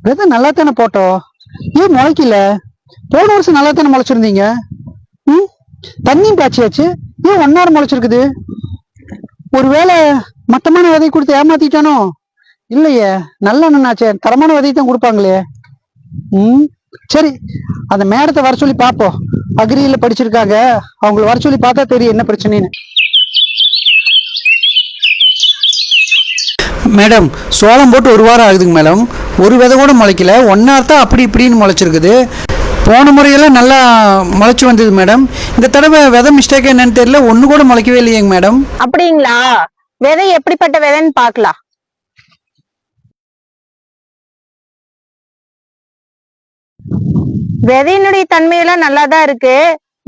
விதை நல்லா தானே போட்டோம், ஏன் முளைக்கல? போன வருஷம் நல்லா தானே முளைச்சிருந்தீங்க. ம், தண்ணியும் பாய்ச்சியாச்சு, ஏன் 1 hour முளைச்சிருக்குது? ஒருவேளை மட்டமான விதை கொடுத்து ஏமாத்திட்டானோ? இல்லையே, நல்ல அண்ணனாச்சே, தரமான விதை தான் கொடுப்பாங்களே. ம், சரி, அந்த மேடத்தை வர சொல்லி பாப்போம். அக்ரியில படிச்சிருக்காங்க, அவங்கள வர சொல்லி பார்த்தா தெரியும் என்ன பிரச்சனைன்னு. மேடம், சோளம் போட்டு 1 வாரம் ஆகுதுங்க மேடம். ஒரு விதை கூட முளைக்கல, 1 hour தான் அப்படி இப்படின்னு முளைச்சிருக்குது. போன முறையெல்லாம் நல்லா முளைச்சி வந்தது மேடம். இந்த தடவை விதை மிஸ்டேக் என்னன்னு தெரியல, ஒண்ணு கூட முளைக்கவே இல்லையேங்க மேடம். அப்படிங்களா? விதை எப்படிப்பட்ட விதைன்னு பாக்கலாம். விதையினுடைய தன்மையெல்லாம் நல்லாதான் இருக்கு.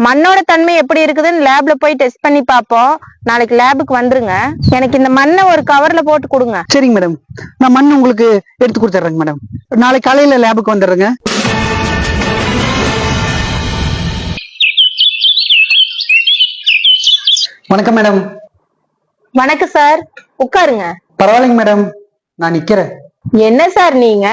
மண்ணோட தன்மை எப்படி இருக்குதுன்னு லேப்ல போய் டெஸ்ட் பண்ணி பார்ப்போம். நாளைக்கு லேபுக்கு வந்துருங்க. எனக்கு இந்த மண்ணை ஒரு கவர்ல போட்டு கொடுங்க. சரிங்க மேடம், நான் மண் உங்களுக்கு எடுத்து கொடுத்துட்றேங்க மேடம். நாளைக்கு காலையில லேபுக்கு வந்துடுறேங்க. வணக்கம் மேடம். வணக்கம் சார், உட்காருங்க. பரவாயில்லைங்க மேடம், நான் நிக்கிறேன். என்ன சார் நீங்க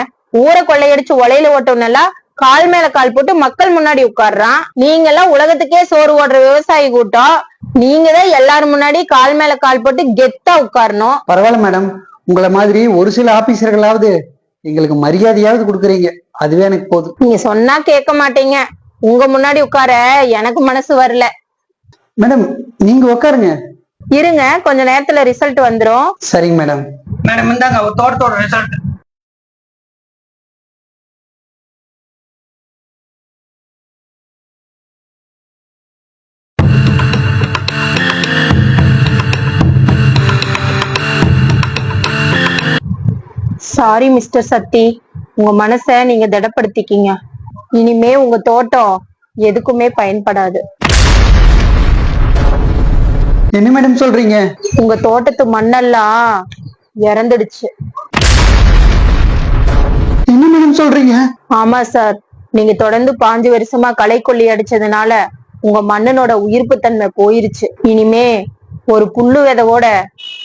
ஊரை கொள்ளையடிச்சு ஒலையில ஓட்டோம்னெல்லாம் கால் மேல கால் போட்டு மக்கள் முன்னாடி உட்கார்றான். நீங்க எல்லாம் உலகத்துக்கே சோறு ஓடுற விவசாயி கூட்டம். நீங்க தான் எல்லாரும் முன்னாடி கால் மேல கால் போட்டு கெத்தா உட்காரணும். பரவாயில்ல மேடம், உங்களை மாதிரி ஒரு சில ஆபீசர்களாவது எங்களுக்கு மரியாதையாவது கொடுக்குறீங்க, அதுவே எனக்கு போதும். நீங்க சொன்னா கேட்க மாட்டீங்க. உங்க முன்னாடி உட்கார எனக்கு மனசு வரல. மேடம், நீங்க உட்காருங்க. இருங்க, கொஞ்ச நேரத்துல ரிசல்ட் வந்துரும். சரிங்க மேடம். மேடம், இந்தாங்க ஒரு தோட்டத்தோட ரிசல்ட். சாரி மிஸ்டர் சக்தி, உங்க மனச நீங்க திடப்படுத்திக்கீங்க. இனிமே உங்க தோட்டம் எதுக்குமே பயன்படாது. என்ன மேடம் சொல்றீங்க? உங்க தோட்டத்து மண்ணெல்லாம் இறந்துடுச்சு. என்ன மேடம் சொல்றீங்க? ஆமா சார், நீங்க தொடர்ந்து 5 வருஷமா களை கொல்லி அடிச்சதுனால உங்க மண்ணனோட உயிர்ப்பு தன்மை போயிருச்சு. இனிமே ஒரு புல்லு விதைவோட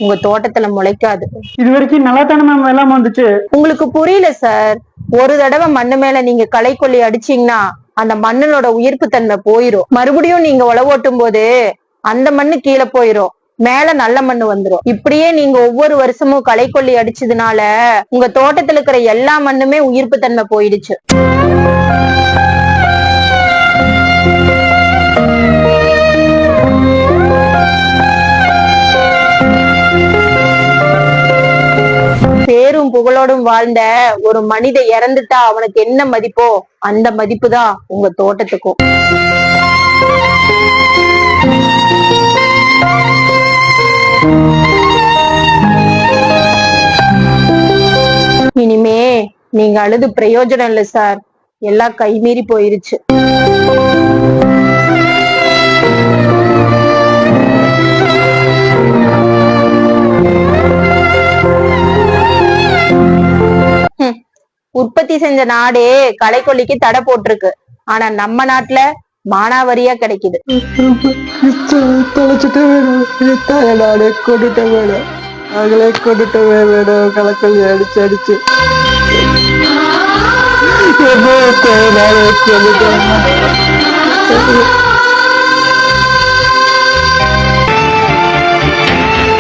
உங்க தோட்டத்துல முளைக்காது. இது வரைக்கும் நல்லா தானே மேம் எல்லாம் வந்துச்சு. உங்களுக்கு புரியல சார். ஒரு தடவை மண்ணு மேல நீங்க களை கொல்லி அடிச்சீங்கன்னா அந்த மண்ணனோட உயிர்ப்பு தன்மை போயிரும். மறுபடியும் நீங்க உழவோட்டும் போது அந்த மண்ணு கீழே போயிரும், மேல நல்ல மண்ணு வந்துரும். இப்படியே நீங்க ஒவ்வொரு வருஷமும் களை கொல்லி அடிச்சதுனால உங்க தோட்டத்துல இருக்கிற எல்லா மண்ணுமே உயிர்ப்பு தன்மை போயிடுச்சு. பேரும் புகழோடும் வாழ்ந்த ஒரு மனித இறந்துட்டா அவனுக்கு என்ன மதிப்போ அந்த மதிப்பு தான் உங்க தோட்டத்துக்கும். இனிமே நீங்க அழுது பிரயோஜனம் இல்லை சார், எல்லாம் கைமீறி போயிருச்சு. உற்பத்தி செஞ்ச நாடே களைக்கொல்லிக்கு தடை போட்டிருக்கு. ஆனா நம்ம நாட்டுல மானாவரியா கிடைக்குது. களைக்கொல்லி அடிச்சு அடிச்சு கொண்டுட்டேன்.